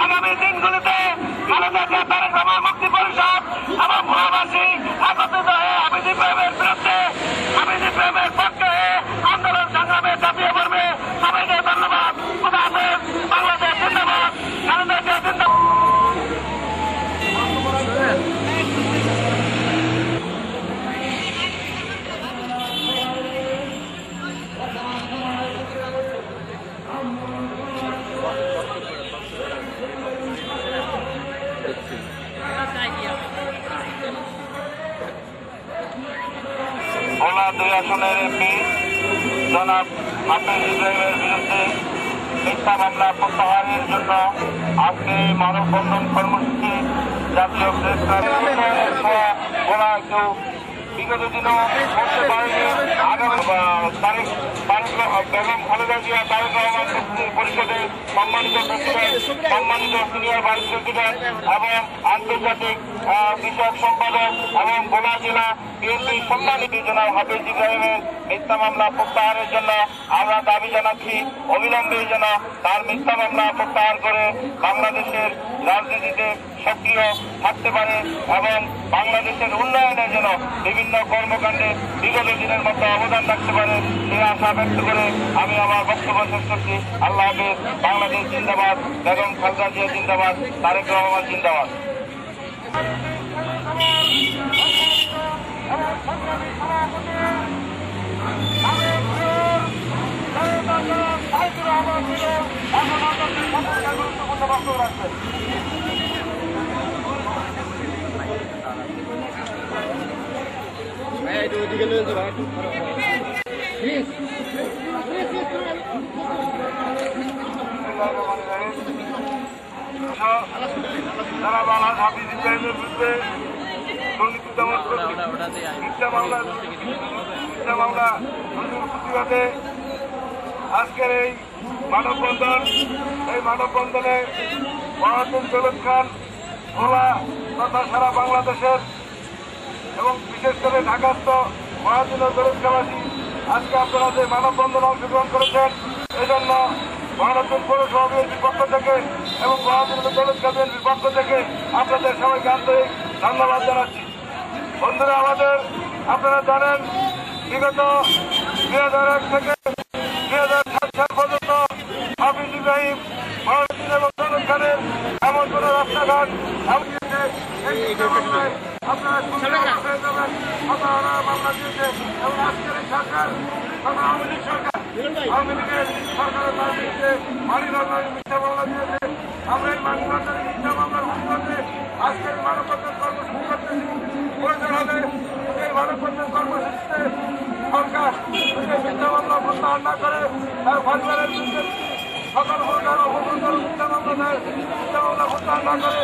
আগামী দিনগুলিতে খালেদা জিয়া তারেক রহমান মুক্তি পরিষদ এবং প্রবাসী একত্রিত হয়ে হাবিজ ইব্রাহিমের বিরুদ্ধে হাবিজ ইব্রাহিমের পক্ষে আন্দোলন সংগ্রামে ঝাঁপিয়ে পড়বে। সবাইকে ধন্যবাদ। খোদা হাফেজ। বাংলাদেশ জিন্দাবাদ। খালেদা জিয়া জিন্দাবাদ। ভোলা 2 আসনের এমপি জনাব হাফেজ ইব্রাহিমের বিরুদ্ধে মিথ্যা মামলা প্রত্যাহারের জন্য আজকে মানববন্ধন কর্মসূচি জাতীয় প্রেস ভোলা কেউ বিগত দিনও করতে পারেনি। আগামী বেগম খালেদা জিয়া তারেক রহমান মুক্তি পরিষদে সম্মানিত প্রেসিডেন্ট, সম্মানিত সিনিয়র ভাইস প্রেসিডেন্ট এবং আন্তর্জাতিক বিষয়ক সম্পাদক এবং ভোলা জেলা বিএনপি সম্মানিত জনাব হাফেজ ইব্রাহিমের মিথ্যা মামলা প্রত্যাহারের জন্য আমরা দাবি জানাচ্ছি অবিলম্বে যেন তার মিথ্যা মামলা প্রত্যাহার করে বাংলাদেশের রাজনীতিতে সক্রিয় থাকতে পারে এবং বাংলাদেশের উন্নয়নের জন্য বিভিন্ন কর্মকাণ্ডে বিগত দিনের মতো অবদান রাখতে পারে সে আশা ব্যক্ত করে আমি আমার বক্তব্য শেষ করছি। আল্লাহ হাফেজ। বাংলাদেশ জিন্দাবাদ। বেগম খালেদা জিয়া জিন্দাবাদ। তারেক রহমান জিন্দাবাদ। হাফিজ ইব্রাহিমের বিরুদ্ধে মিথ্যা মামলা প্রতিবাদে আজকের এই মানববন্ধনে মহাজুল দৌলত খান ভোলা তথা সারা বাংলাদেশের এবং বিশেষ করে ঢাকাস্থ মহাজুল দৌলত খানবাসী আজকে আপনারা যে মানববন্ধনে অংশগ্রহণ করেছেন এজন্য মহানগর পৌরসভা বিএনপির পক্ষ থেকে এবং মহাজুল দৌলত খান বিএনপির পক্ষ থেকে আপনাদের সবাইকে আন্তরিক ধন্যবাদ জানাচ্ছি। বন্ধুরা, আপনারা জানেন বিগত 2001 থেকে 2007 সাল পর্যন্ত হাফিজ ইব্রাহিম মহাজুল এবং দৌলত খানের এমন কোন রাস্তাঘাট আপনারা হয়ে যাবেন মামলা দিয়েছে এবং আজকের এই সরকার আওয়ামী লীগ সরকার আওয়ামী লীগের সরকারের বিরুদ্ধে মানি লন্ডারিং মিথ্যা মামলা দিয়েছে। আমরা এই মানি লন্ডারিং মিথ্যা মামলার প্রতিবাদে আজকের মানববন্ধন কর্মসূচি করতেছি। প্রয়োজন হলে এই মানববন্ধন কর্মসূচিতে সরকার মিথ্যা মামলা প্রত্যাহার না করে তার পরিবারের বিরুদ্ধে সকল প্রকার অপপ্রচার মিথ্যা মামলা প্রত্যাহার না করে